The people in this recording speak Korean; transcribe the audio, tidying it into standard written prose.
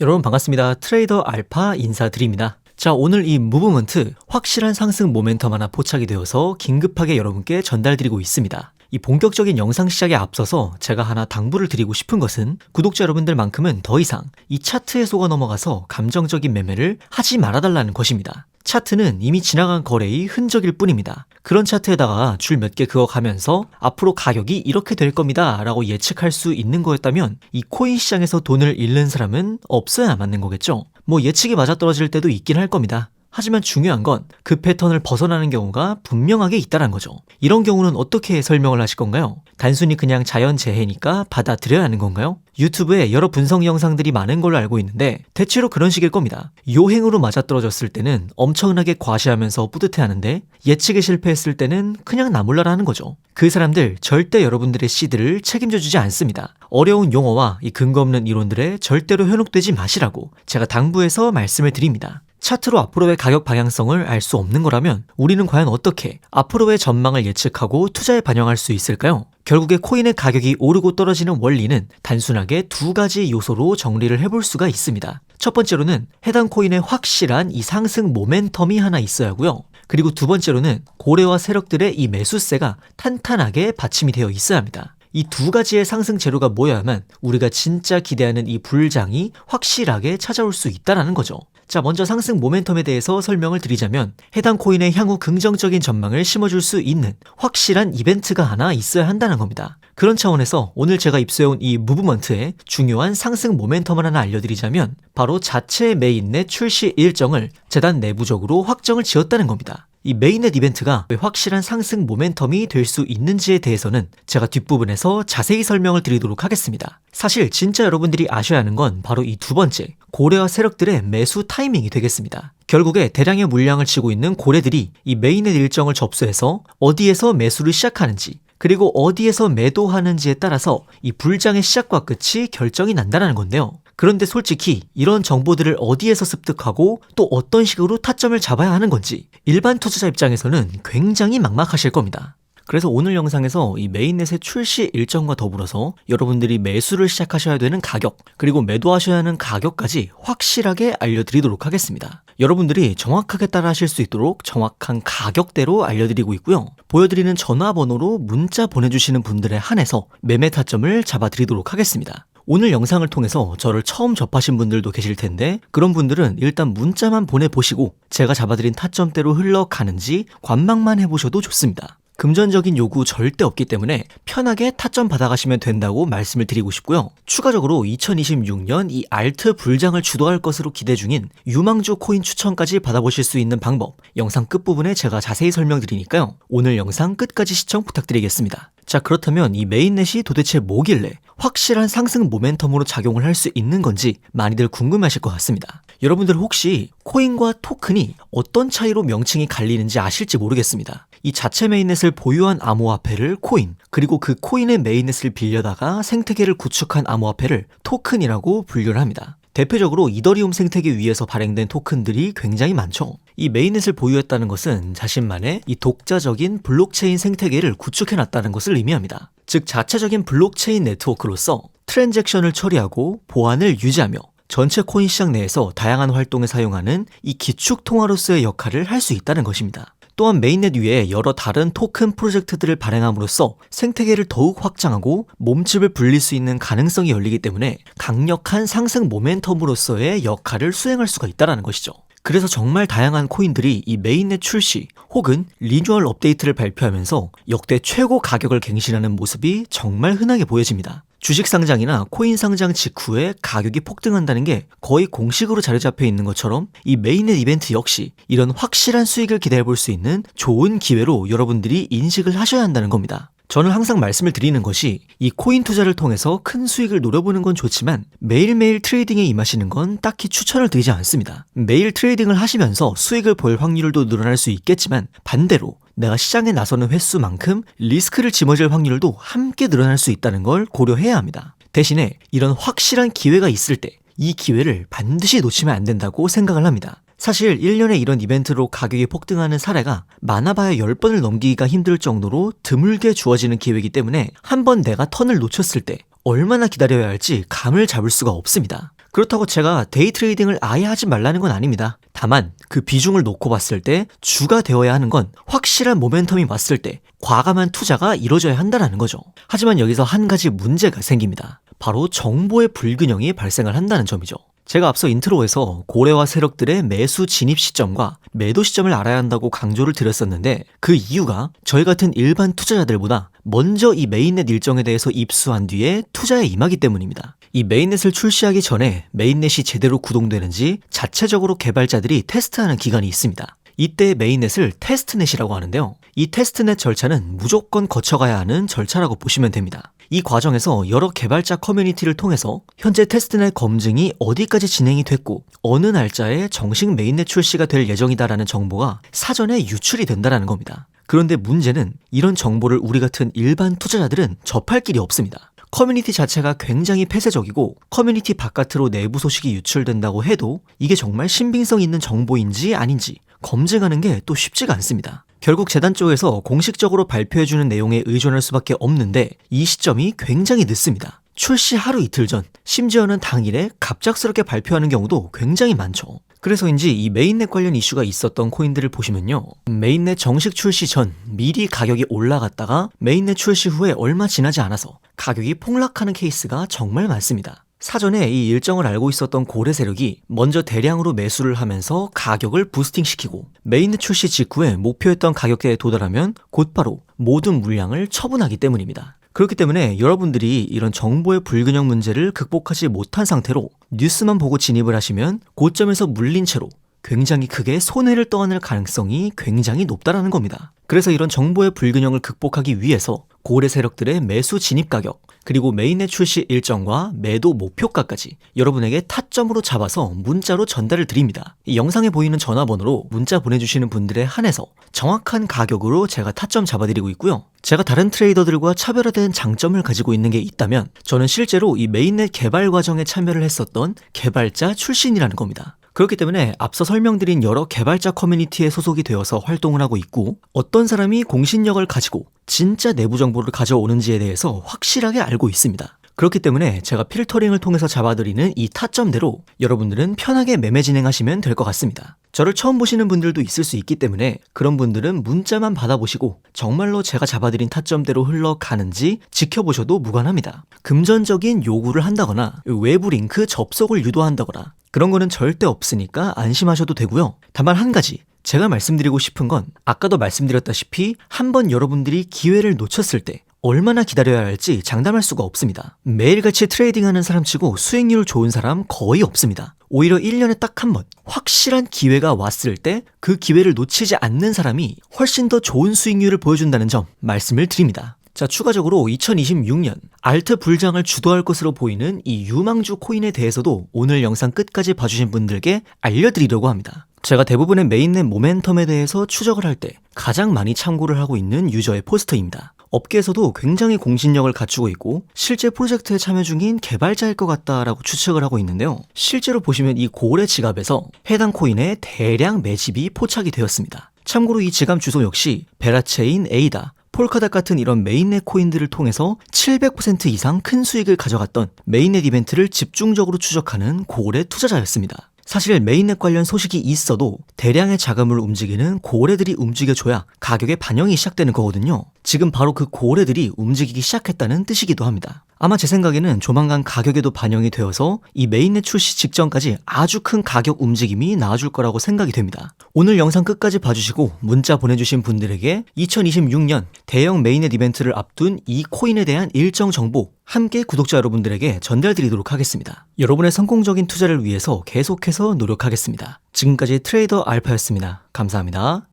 여러분 반갑습니다. 트레이더 알파 인사드립니다. 자, 오늘 이 무브먼트 확실한 상승 모멘텀 하나 포착이 되어서 긴급하게 여러분께 전달드리고 있습니다. 이 본격적인 영상 시작에 앞서서 제가 하나 당부를 드리고 싶은 것은 구독자 여러분들만큼은 더 이상 이 차트에 속아 넘어가서 감정적인 매매를 하지 말아달라는 것입니다. 차트는 이미 지나간 거래의 흔적일 뿐입니다. 그런 차트에다가 줄 몇 개 그어가면서 앞으로 가격이 이렇게 될 겁니다 라고 예측할 수 있는 거였다면 이 코인 시장에서 돈을 잃는 사람은 없어야 맞는 거겠죠. 뭐 예측이 맞아떨어질 때도 있긴 할 겁니다. 하지만 중요한 건 그 패턴을 벗어나는 경우가 분명하게 있다는 거죠. 이런 경우는 어떻게 설명을 하실 건가요? 단순히 그냥 자연재해니까 받아들여야 하는 건가요? 유튜브에 여러 분석 영상들이 많은 걸로 알고 있는데 대체로 그런 식일 겁니다. 요행으로 맞아떨어졌을 때는 엄청나게 과시하면서 뿌듯해하는데 예측에 실패했을 때는 그냥 나몰라라 하는 거죠. 그 사람들 절대 여러분들의 시드를 책임져주지 않습니다. 어려운 용어와 이 근거 없는 이론들에 절대로 현혹되지 마시라고 제가 당부해서 말씀을 드립니다. 차트로 앞으로의 가격 방향성을 알 수 없는 거라면 우리는 과연 어떻게 앞으로의 전망을 예측하고 투자에 반영할 수 있을까요? 결국에 코인의 가격이 오르고 떨어지는 원리는 단순하게 두 가지 요소로 정리를 해볼 수가 있습니다. 첫 번째로는 해당 코인의 확실한 이 상승 모멘텀이 하나 있어야 하고요. 그리고 두 번째로는 고래와 세력들의 이 매수세가 탄탄하게 받침이 되어 있어야 합니다. 이 두 가지의 상승 재료가 모여야만 우리가 진짜 기대하는 이 불장이 확실하게 찾아올 수 있다는 거죠. 자, 먼저 상승 모멘텀에 대해서 설명을 드리자면 해당 코인의 향후 긍정적인 전망을 심어줄 수 있는 확실한 이벤트가 하나 있어야 한다는 겁니다. 그런 차원에서 오늘 제가 입수해온 이 무브먼트의 중요한 상승 모멘텀을 하나 알려드리자면 바로 자체 메인넷 출시 일정을 재단 내부적으로 확정을 지었다는 겁니다. 이 메인넷 이벤트가 왜 확실한 상승 모멘텀이 될 수 있는지에 대해서는 제가 뒷부분에서 자세히 설명을 드리도록 하겠습니다. 사실 진짜 여러분들이 아셔야 하는 건 바로 이 두 번째, 고래와 세력들의 매수 타이밍이 되겠습니다. 결국에 대량의 물량을 치고 있는 고래들이 이 메인넷 일정을 접수해서 어디에서 매수를 시작하는지 그리고 어디에서 매도하는지에 따라서 이 불장의 시작과 끝이 결정이 난다는 건데요. 그런데 솔직히 이런 정보들을 어디에서 습득하고 또 어떤 식으로 타점을 잡아야 하는 건지 일반 투자자 입장에서는 굉장히 막막하실 겁니다. 그래서 오늘 영상에서 이 메인넷의 출시 일정과 더불어서 여러분들이 매수를 시작하셔야 되는 가격 그리고 매도하셔야 하는 가격까지 확실하게 알려드리도록 하겠습니다. 여러분들이 정확하게 따라 하실 수 있도록 정확한 가격대로 알려드리고 있고요. 보여드리는 전화번호로 문자 보내주시는 분들에 한해서 매매 타점을 잡아드리도록 하겠습니다. 오늘 영상을 통해서 저를 처음 접하신 분들도 계실 텐데 그런 분들은 일단 문자만 보내보시고 제가 잡아드린 타점대로 흘러가는지 관망만 해보셔도 좋습니다. 금전적인 요구 절대 없기 때문에 편하게 타점 받아가시면 된다고 말씀을 드리고 싶고요. 추가적으로 2026년 이 알트 불장을 주도할 것으로 기대 중인 유망주 코인 추천까지 받아보실 수 있는 방법 영상 끝부분에 제가 자세히 설명드리니까요. 오늘 영상 끝까지 시청 부탁드리겠습니다. 자, 그렇다면 이 메인넷이 도대체 뭐길래 확실한 상승 모멘텀으로 작용을 할 수 있는 건지 많이들 궁금하실 것 같습니다. 여러분들 혹시 코인과 토큰이 어떤 차이로 명칭이 갈리는지 아실지 모르겠습니다. 이 자체 메인넷을 보유한 암호화폐를 코인, 그리고 그 코인의 메인넷을 빌려다가 생태계를 구축한 암호화폐를 토큰이라고 분류를 합니다. 대표적으로 이더리움 생태계 위에서 발행된 토큰들이 굉장히 많죠. 이 메인넷을 보유했다는 것은 자신만의 이 독자적인 블록체인 생태계를 구축해놨다는 것을 의미합니다. 즉 자체적인 블록체인 네트워크로서 트랜잭션을 처리하고 보안을 유지하며 전체 코인 시장 내에서 다양한 활동에 사용하는 이 기축 통화로서의 역할을 할 수 있다는 것입니다. 또한 메인넷 위에 여러 다른 토큰 프로젝트들을 발행함으로써 생태계를 더욱 확장하고 몸집을 불릴 수 있는 가능성이 열리기 때문에 강력한 상승 모멘텀으로서의 역할을 수행할 수가 있다는 것이죠. 그래서 정말 다양한 코인들이 이 메인넷 출시 혹은 리뉴얼 업데이트를 발표하면서 역대 최고 가격을 갱신하는 모습이 정말 흔하게 보여집니다. 주식 상장이나 코인 상장 직후에 가격이 폭등한다는 게 거의 공식으로 자리 잡혀 있는 것처럼 이 메인넷 이벤트 역시 이런 확실한 수익을 기대해 볼 수 있는 좋은 기회로 여러분들이 인식을 하셔야 한다는 겁니다. 저는 항상 말씀을 드리는 것이 이 코인 투자를 통해서 큰 수익을 노려보는 건 좋지만 매일매일 트레이딩에 임하시는 건 딱히 추천을 드리지 않습니다. 매일 트레이딩을 하시면서 수익을 볼 확률도 늘어날 수 있겠지만 반대로 내가 시장에 나서는 횟수만큼 리스크를 짊어질 확률도 함께 늘어날 수 있다는 걸 고려해야 합니다. 대신에 이런 확실한 기회가 있을 때 이 기회를 반드시 놓치면 안 된다고 생각을 합니다. 사실 1년에 이런 이벤트로 가격이 폭등하는 사례가 많아봐야 10번을 넘기기가 힘들 정도로 드물게 주어지는 기회이기 때문에 한번 내가 턴을 놓쳤을 때 얼마나 기다려야 할지 감을 잡을 수가 없습니다. 그렇다고 제가 데이 트레이딩을 아예 하지 말라는 건 아닙니다. 다만 그 비중을 놓고 봤을 때 주가 되어야 하는 건 확실한 모멘텀이 왔을 때 과감한 투자가 이루어져야 한다는 거죠. 하지만 여기서 한 가지 문제가 생깁니다. 바로 정보의 불균형이 발생을 한다는 점이죠. 제가 앞서 인트로에서 고래와 세력들의 매수 진입 시점과 매도 시점을 알아야 한다고 강조를 드렸었는데 그 이유가 저희 같은 일반 투자자들보다 먼저 이 메인넷 일정에 대해서 입수한 뒤에 투자에 임하기 때문입니다. 이 메인넷을 출시하기 전에 메인넷이 제대로 구동되는지 자체적으로 개발자들이 테스트하는 기간이 있습니다. 이때 메인넷을 테스트넷이라고 하는데요. 이 테스트넷 절차는 무조건 거쳐가야 하는 절차라고 보시면 됩니다. 이 과정에서 여러 개발자 커뮤니티를 통해서 현재 테스트넷 검증이 어디까지 진행이 됐고 어느 날짜에 정식 메인넷 출시가 될 예정이다라는 정보가 사전에 유출이 된다는 겁니다. 그런데 문제는 이런 정보를 우리 같은 일반 투자자들은 접할 길이 없습니다. 커뮤니티 자체가 굉장히 폐쇄적이고 커뮤니티 바깥으로 내부 소식이 유출된다고 해도 이게 정말 신빙성 있는 정보인지 아닌지 검증하는 게 또 쉽지가 않습니다. 결국 재단 쪽에서 공식적으로 발표해주는 내용에 의존할 수밖에 없는데 이 시점이 굉장히 늦습니다. 출시 하루 이틀 전, 심지어는 당일에 갑작스럽게 발표하는 경우도 굉장히 많죠. 그래서인지 이 메인넷 관련 이슈가 있었던 코인들을 보시면요. 메인넷 정식 출시 전 미리 가격이 올라갔다가 메인넷 출시 후에 얼마 지나지 않아서 가격이 폭락하는 케이스가 정말 많습니다. 사전에 이 일정을 알고 있었던 고래 세력이 먼저 대량으로 매수를 하면서 가격을 부스팅시키고 메인넷 출시 직후에 목표했던 가격대에 도달하면 곧바로 모든 물량을 처분하기 때문입니다. 그렇기 때문에 여러분들이 이런 정보의 불균형 문제를 극복하지 못한 상태로 뉴스만 보고 진입을 하시면 고점에서 물린 채로 굉장히 크게 손해를 떠안을 가능성이 굉장히 높다라는 겁니다. 그래서 이런 정보의 불균형을 극복하기 위해서 고래 세력들의 매수 진입 가격 그리고 메인넷 출시 일정과 매도 목표가까지 여러분에게 타점으로 잡아서 문자로 전달을 드립니다. 이 영상에 보이는 전화번호로 문자 보내주시는 분들에 한해서 정확한 가격으로 제가 타점 잡아드리고 있고요. 제가 다른 트레이더들과 차별화된 장점을 가지고 있는 게 있다면 저는 실제로 이 메인넷 개발 과정에 참여를 했었던 개발자 출신이라는 겁니다. 그렇기 때문에 앞서 설명드린 여러 개발자 커뮤니티에 소속이 되어서 활동을 하고 있고 어떤 사람이 공신력을 가지고 진짜 내부 정보를 가져오는지에 대해서 확실하게 알고 있습니다. 그렇기 때문에 제가 필터링을 통해서 잡아드리는 이 타점대로 여러분들은 편하게 매매 진행하시면 될 것 같습니다. 저를 처음 보시는 분들도 있을 수 있기 때문에 그런 분들은 문자만 받아보시고 정말로 제가 잡아드린 타점대로 흘러가는지 지켜보셔도 무관합니다. 금전적인 요구를 한다거나 외부 링크 접속을 유도한다거나 그런 거는 절대 없으니까 안심하셔도 되고요. 다만 한 가지 제가 말씀드리고 싶은 건 아까도 말씀드렸다시피 한번 여러분들이 기회를 놓쳤을 때 얼마나 기다려야 할지 장담할 수가 없습니다. 매일같이 트레이딩하는 사람치고 수익률 좋은 사람 거의 없습니다. 오히려 1년에 딱 한 번 확실한 기회가 왔을 때 그 기회를 놓치지 않는 사람이 훨씬 더 좋은 수익률을 보여준다는 점 말씀을 드립니다. 자, 추가적으로 2026년 알트 불장을 주도할 것으로 보이는 이 유망주 코인에 대해서도 오늘 영상 끝까지 봐주신 분들께 알려드리려고 합니다. 제가 대부분의 메인넷 모멘텀에 대해서 추적을 할 때 가장 많이 참고를 하고 있는 유저의 포스터입니다. 업계에서도 굉장히 공신력을 갖추고 있고 실제 프로젝트에 참여 중인 개발자일 것 같다라고 추측을 하고 있는데요. 실제로 보시면 이 고래 지갑에서 해당 코인의 대량 매집이 포착이 되었습니다. 참고로 이 지갑 주소 역시 베라체인, 에이다, 폴카닷 같은 이런 메인넷 코인들을 통해서 700% 이상 큰 수익을 가져갔던 메인넷 이벤트를 집중적으로 추적하는 고래 투자자였습니다. 사실 메인넷 관련 소식이 있어도 대량의 자금을 움직이는 고래들이 움직여줘야 가격의 반영이 시작되는 거거든요. 지금 바로 그 고래들이 움직이기 시작했다는 뜻이기도 합니다. 아마 제 생각에는 조만간 가격에도 반영이 되어서 이 메인넷 출시 직전까지 아주 큰 가격 움직임이 나와줄 거라고 생각이 됩니다. 오늘 영상 끝까지 봐주시고 문자 보내주신 분들에게 2026년 대형 메인넷 이벤트를 앞둔 이 코인에 대한 일정 정보 함께 구독자 여러분들에게 전달드리도록 하겠습니다. 여러분의 성공적인 투자를 위해서 계속해서 노력하겠습니다. 지금까지 트레이더 알파였습니다. 감사합니다.